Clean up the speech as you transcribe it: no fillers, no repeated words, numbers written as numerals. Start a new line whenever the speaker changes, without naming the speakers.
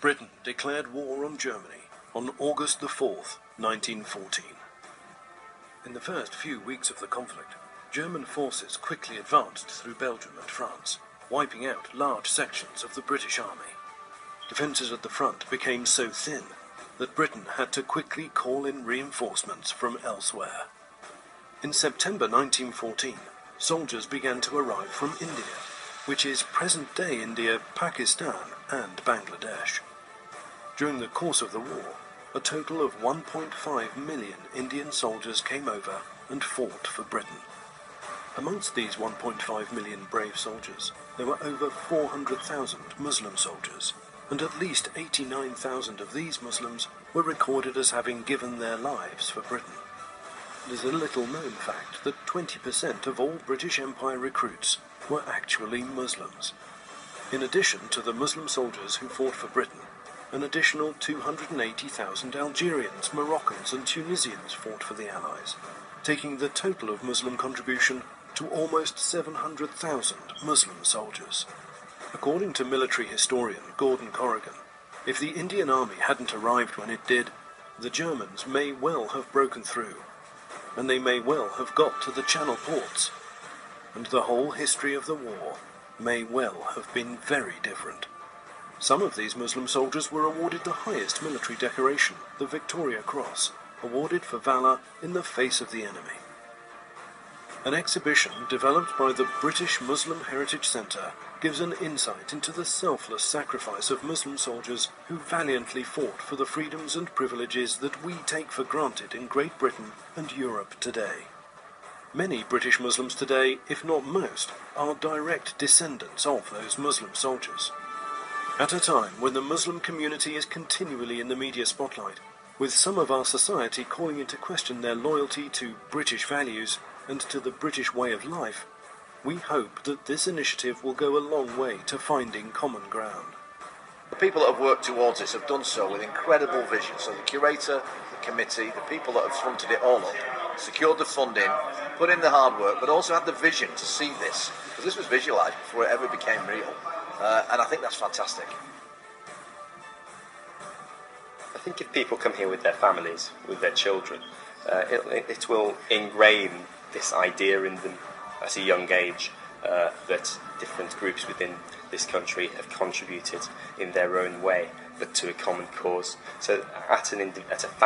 Britain declared war on Germany on August the 4th, 1914. In the first few weeks of the conflict, German forces quickly advanced through Belgium and France, wiping out large sections of the British army. Defences at the front became so thin that Britain had to quickly call in reinforcements from elsewhere. In September 1914, soldiers began to arrive from India, which is present-day India, Pakistan and Bangladesh. During the course of the war, a total of 1.5 million Indian soldiers came over and fought for Britain. Amongst these 1.5 million brave soldiers, there were over 400,000 Muslim soldiers, and at least 89,000 of these Muslims were recorded as having given their lives for Britain. It is a little-known fact that 20% of all British Empire recruits were actually Muslims. In addition to the Muslim soldiers who fought for Britain, an additional 280,000 Algerians, Moroccans and Tunisians fought for the Allies, taking the total of Muslim contribution to almost 700,000 Muslim soldiers. According to military historian Gordon Corrigan, if the Indian Army hadn't arrived when it did, the Germans may well have broken through, and they may well have got to the Channel ports, and the whole history of the war may well have been very different. Some of these Muslim soldiers were awarded the highest military decoration, the Victoria Cross, awarded for valour in the face of the enemy. An exhibition developed by the British Muslim Heritage Centre gives an insight into the selfless sacrifice of Muslim soldiers who valiantly fought for the freedoms and privileges that we take for granted in Great Britain and Europe today. Many British Muslims today, if not most, are direct descendants of those Muslim soldiers. At a time when the Muslim community is continually in the media spotlight, with some of our society calling into question their loyalty to British values and to the British way of life, we hope that this initiative will go a long way to finding common ground.
The people that have worked towards this have done so with incredible vision. So the curator, the committee, the people that have fronted it all up, secured the funding, put in the hard work, but also had the vision to see this, because this was visualised before it ever became real. And I think that's fantastic.
I think if people come here with their families, with their children, it will ingrain this idea in them at a young age that different groups within this country have contributed in their own way, but to a common cause. So at a fact